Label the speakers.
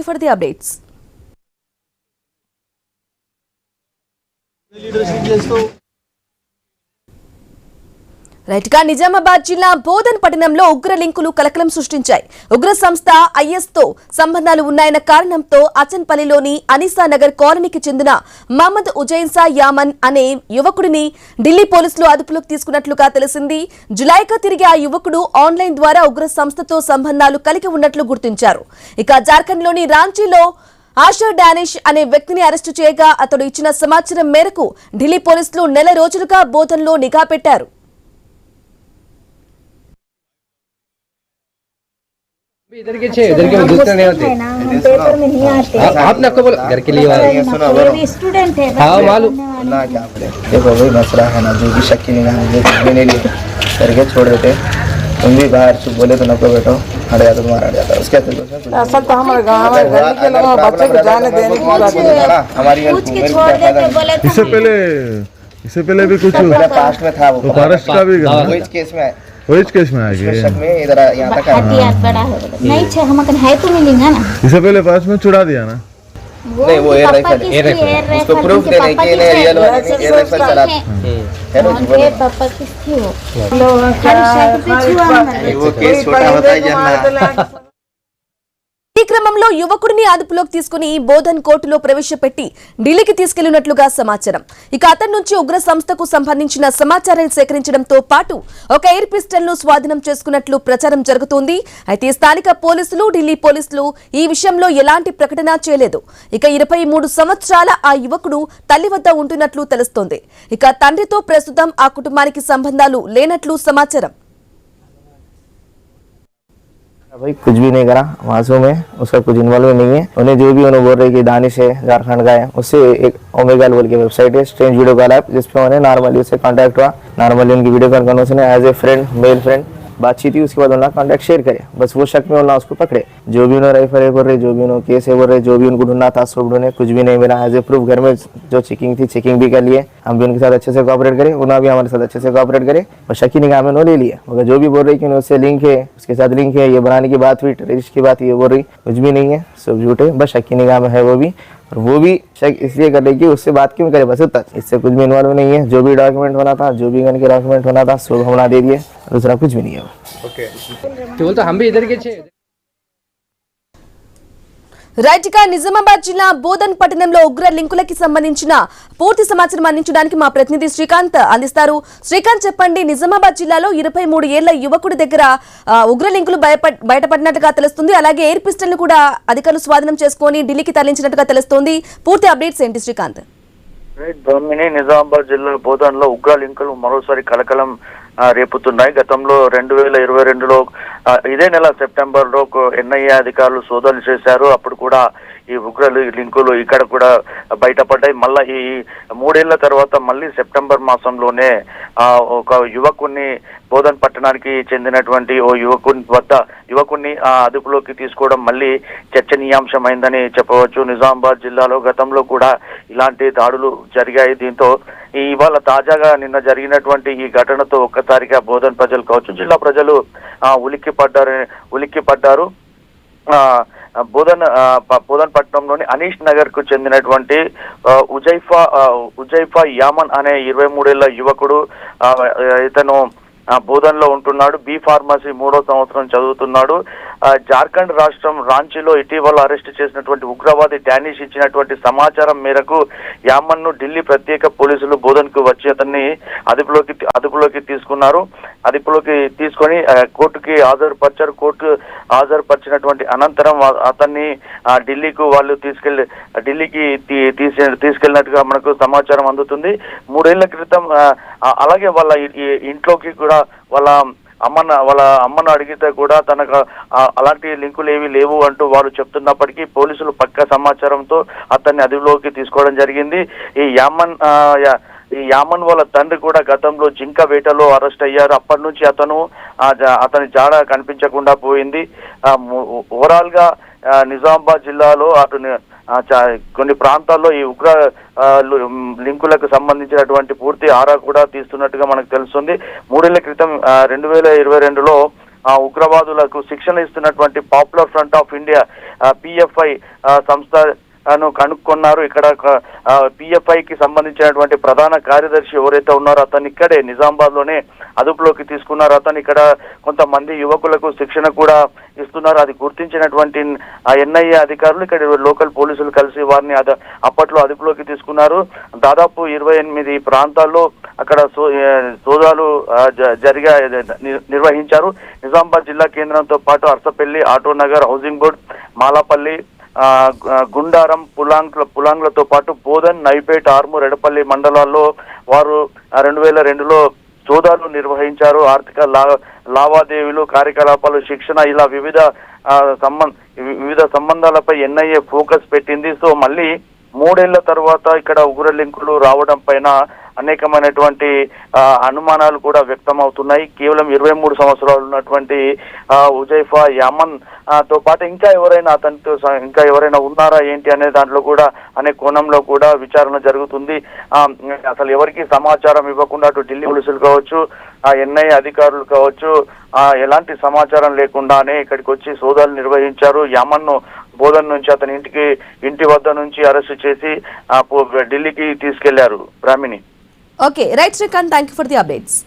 Speaker 1: for the updates. రైట్గా Nizamabad జిల్లా బోధన్ పట్టణంలో ఉగ్ర లింకులు కలకలం సృష్టించాయి. ఉగ్ర సంస్థ ఐఎస్తో సంబంధాలు ఉన్నాయన్న కారణంతో అచన్పల్లిలోని అనిసా నగర్ కాలనీకి చెందిన మహమ్మద్ ఉజైన్సా యామన్ అనే యువకుడిని ఢిల్లీ పోలీసులు అదుపులోకి తీసుకున్నట్లుగా తెలిసింది. జులైగా తిరిగి ఆ యువకుడు ఆన్లైన్ ద్వారా ఉగ్ర సంస్థతో సంబంధాలు కలిగి ఉన్నట్లు గుర్తించారు. ఇక జార్ఖండ్లోని రాంచీలో ఆషర్ డానిష్ అనే వ్యక్తిని అరెస్టు చేయగా అతడు ఇచ్చిన సమాచారం మేరకు ఢిల్లీ పోలీసులు నెల రోజులుగా బోధన్లో నిఘా పెట్టారు.
Speaker 2: इधर के दूसरे नहीं होते
Speaker 3: पेपर में नहीं आते
Speaker 2: आपने आपको बोला घर के लिए
Speaker 3: स्टूडेंट है
Speaker 2: हाँ मालूम
Speaker 4: देखो वही मसला है ना, जो भी शक की निगाह में नहीं लिए करके छोड़ देते। तुम भी बाहर चुप बोले तो नको बैठो, हट जाता तुम्हारा हट जाता उसके
Speaker 5: असल तो हमारे गाँव में घर के लोगों बच्चे को जाने देने की बात है।
Speaker 4: हमारी
Speaker 6: इससे पहले भी कुछ
Speaker 4: पास्ट में था वो
Speaker 6: अरेस्ट का भी
Speaker 4: केस में
Speaker 6: वही केस में आ गए
Speaker 4: में इधर यहाँ तक
Speaker 3: हथियार बड़ा है नहीं छे हम है तो मिलेगा ना।
Speaker 6: इससे पहले पास में छुड़ा दिया ना।
Speaker 4: नहीं वो एयर राइफल उसको प्रूफ देने के लिए रियल एयर राइफल चला है ना।
Speaker 3: उनके पापा किस थी वो खाली साइकिल पे छुआ
Speaker 4: वो केस छोटा होता है जन्ना।
Speaker 1: ఈ క్రమంలో యువకుడిని అదుపులోకి తీసుకుని బోధన్ కోర్టులో ప్రవేశపెట్టి ఢిల్లీకి తీసుకెళ్లినట్లుగా సమాచారం. ఇక అతని నుంచి ఉగ్ర సంస్థకు సంబంధించిన సమాచారాన్ని సేకరించడంతో పాటు ఒక ఎయిర్ పిస్టల్ ను స్వాధీనం చేసుకున్నట్లు ప్రచారం జరుగుతోంది. అయితే స్థానిక పోలీసులు ఢిల్లీ పోలీసులు ఈ విషయంలో ఎలాంటి ప్రకటన చేయలేదు. ఇక 23 సంవత్సరాల ఆ యువకుడు తల్లి వద్ద ఉంటున్నట్లు తెలుస్తోంది. ఇక తండ్రితో ప్రస్తుతం ఆ కుటుంబానికి సంబంధాలు లేనట్లు సమాచారం.
Speaker 4: भाई कुछ भी नहीं करा, मासूम है, उसका कुछ इन्वॉल्व नहीं है। उन्हें जो भी उन्हें बोल रहे कि दानिश है झारखंड का है, उससे एक ओमेगा बोल के वेबसाइट है, स्ट्रेंज वीडियो कॉल ऐप, जिसपे उन्हें नॉर्मली उससे कांटेक्ट हुआ। नॉर्मली उनकी वीडियो कॉल करने उसने as a friend male friend बातचीत हुई। उसके बाद उन्होंने कांटेक्ट शेयर करे, बस वो शक में उन्होंने उसको पकड़े। जो भी उन्होंने राइफल बोल रहे, जो भी उन्होंने केस है बोल रहे, जो भी उनको ढूंढना था सब ढूंढे, कुछ भी नहीं मिला। एज ए प्रूफ घर में जो चेकिंग थी चेकिंग भी कर लिए, हम भी उनके साथ अच्छे से कोऑपरेट करे, उन्होंने भी हमारे साथ अच्छे से कोऑपरेट करे। और शकी निगाह में उन्होंने ले लिया, मगर जो भी बोल रही कि उससे लिंक है, उसके साथ लिंक है, ये बनाने की बात हुई, टेररिस्ट की बात ये बोल रही, कुछ भी नहीं है, सब झूठे। बस शकी निगाह में है वो भी, और वो भी शक इसलिए कर रही कि उससे बात क्यों करे, बस उतना। इससे कुछ भी इन्वॉल्व नहीं है। जो भी डॉक्यूमेंट होना था, जो भी गन के डॉक्यूमेंट होना था, सब हमने दे दिए, दूसरा कुछ भी नहीं है।
Speaker 2: ओके तो हम भी इधर के
Speaker 1: రైట్గా నిజామాబాద్ జిల్లా బోధన్ పట్టణంలో ఉగ్ర లింకులకి సంబంధించిన పూర్తి సమాచారం అందించడానికి మా ప్రతినిధి శ్రీకాంత్ అందిస్తారు. శ్రీకాంత్ చెప్పండి, నిజామాబాద్ జిల్లాలో 23 ఏళ్ల యువకుడి దగ్గర ఉగ్ర లింకులు బయటపడినట్టుగా తెలుస్తుంది. అలాగే ఎయిర్ పిస్టల్ ను కూడా అధికారులు స్వాధీనం చేసుకుని ఢిల్లీకి తరలించినట్టుగా తెలుస్తోంది. పూర్తి అప్డేట్స్ ఏంటి శ్రీకాంత్?
Speaker 7: నిజామాబాద్ జిల్లా బోధన్ లో ఉగ్ర లింకులు మరోసారి కలకలం రేపుతున్నాయి. గతంలో 2022లో ఇదే నెల సెప్టెంబర్ లో ఎన్ఐఏ అధికారులు సోదాలు చేశారు. అప్పుడు కూడా ఈ ఉగ్ర లింకులు ఇక్కడ కూడా బయటపడ్డాయి. మళ్ళా ఈ 3 ఏళ్ల తర్వాత మళ్ళీ సెప్టెంబర్ మాసంలోనే ఒక యువకుడిని బోధన్ పట్టణానికి చెందినటువంటి ఓ యువకుడిని అదుపులోకి తీసుకోవడం మళ్ళీ చర్చనీయాంశమైందని చెప్పవచ్చు. నిజామాబాద్ జిల్లాలో గతంలో కూడా ఇలాంటి దాడులు జరిగాయి. దీంతో ఇవాళ తాజాగా నిన్న జరిగినటువంటి ఈ ఘటనతో ఒక్కసారిగా బోధన్ ప్రజలు కావచ్చు, జిల్లా ప్రజలు ఉలిక్కి పడ్డారు. బోధన్ పట్టణంలోని అనీష్ నగర్ కు చెందినటువంటి ఉజైఫా యామన్ అనే 23 ఏళ్ల యువకుడు, ఇతను బోధన్ లో ఉంటున్నాడు. బి ఫార్మసీ 3వ సంవత్సరం చదువుతున్నాడు. జార్ఖండ్ రాష్ట్రం రాంచీలో ఇటీవల అరెస్ట్ చేసినటువంటి ఉగ్రవాది డానిష్ ఇచ్చినటువంటి సమాచారం మేరకు యామన్ ను ఢిల్లీ ప్రత్యేక పోలీసులు బోధన్ కు వచ్చి అతన్ని అదుపులోకి తీసుకున్నారు. అదుపులోకి తీసుకొని కోర్టుకి హాజరుపరిచారు. కోర్టు హాజరుపరిచినటువంటి అనంతరం అతన్ని ఢిల్లీకి తీసుకెళ్లినట్టుగా మనకు సమాచారం అందుతుంది. 3 ఏళ్ల క్రితం అలాగే వాళ్ళ ఇంట్లోకి కూడా వాళ్ళ అమ్మను అడిగితే కూడా తనకు అలాంటి లింకులు ఏవి లేవు అంటూ వారు చెప్తున్నప్పటికీ పోలీసులు పక్కా సమాచారంతో అతన్ని అదుపులోకి తీసుకోవడం జరిగింది. ఈ యామన్ వాళ్ళ తండ్రి కూడా గతంలో జింక వేటలో అరెస్ట్ అయ్యారు. అప్పటి నుంచి అతని జాడ కనిపించకుండా పోయింది. ఓవరాల్ గా నిజామాబాద్ జిల్లాలో కొన్ని ప్రాంతాల్లో ఈ ఉగ్ర లింకులకు సంబంధించినటువంటి పూర్తి ఆరా కూడా తీస్తున్నట్టుగా మనకు తెలుస్తుంది. 3 ఏళ్ల క్రితం 2022లో ఉగ్రవాదులకు శిక్షణ ఇస్తున్నటువంటి popular front of India PFI సంస్థను కనుక్కున్నారు. ఇక్కడ PFI కి సంబంధించినటువంటి ప్రధాన కార్యదర్శి ఎవరైతే ఉన్నారో అతను ఇక్కడే నిజామాబాద్ లోనే అదుపులోకి తీసుకున్నారు. అతను ఇక్కడ కొంతమంది యువకులకు శిక్షణ కూడా ఇస్తున్నారు. అది గుర్తించినటువంటి NIA అధికారులు ఇక్కడ లోకల్ పోలీసులు కలిసి వారిని అప్పట్లో అదుపులోకి తీసుకున్నారు. దాదాపు 28 ప్రాంతాల్లో అక్కడ సోదాలు నిర్వహించారు. నిజామాబాద్ జిల్లా కేంద్రంతో పాటు అర్సపల్లి, ఆటోనగర్, హౌసింగ్ బోర్డ్, మాలాపల్లి, గుండారం, పులాంగ్లతో పాటు బోధన్, నైపేట్, ఆర్మూర్, ఎడపల్లి మండలాల్లో వారు 2002లో సోదాలు నిర్వహించారు. ఆర్థిక లావాదేవీలు, కార్యకలాపాలు, శిక్షణ ఇలా వివిధ సంబంధాలపై NIA ఫోకస్ పెట్టింది. సో మళ్ళీ 3 ఏళ్ల తర్వాత ఇక్కడ ఉగ్ర లింకులు రావడం పైన అనేకమైనటువంటి అనుమానాలు కూడా వ్యక్తం అవుతున్నాయి. కేవలం 23 సంవత్సరాలు ఉన్నటువంటి ఉజైఫా యామన్ తో పాటు ఇంకా ఎవరైనా ఉన్నారా ఏంటి అనే దాంట్లో కూడా అనే కోణంలో కూడా విచారణ జరుగుతుంది. అసలు ఎవరికి సమాచారం ఇవ్వకుండా అటు ఢిల్లీ పోలీసులు కావచ్చు, NIA అధికారులు కావచ్చు, ఎలాంటి సమాచారం లేకుండానే ఇక్కడికి వచ్చి సోదాలు నిర్వహించారు. యామన్ను బోధన్ నుంచి అతని ఇంటి వద్ద నుంచి అరెస్టు చేసి ఢిల్లీకి తీసుకెళ్లారు. Brahmani.
Speaker 1: Okay right Srikanth, thank you for the updates.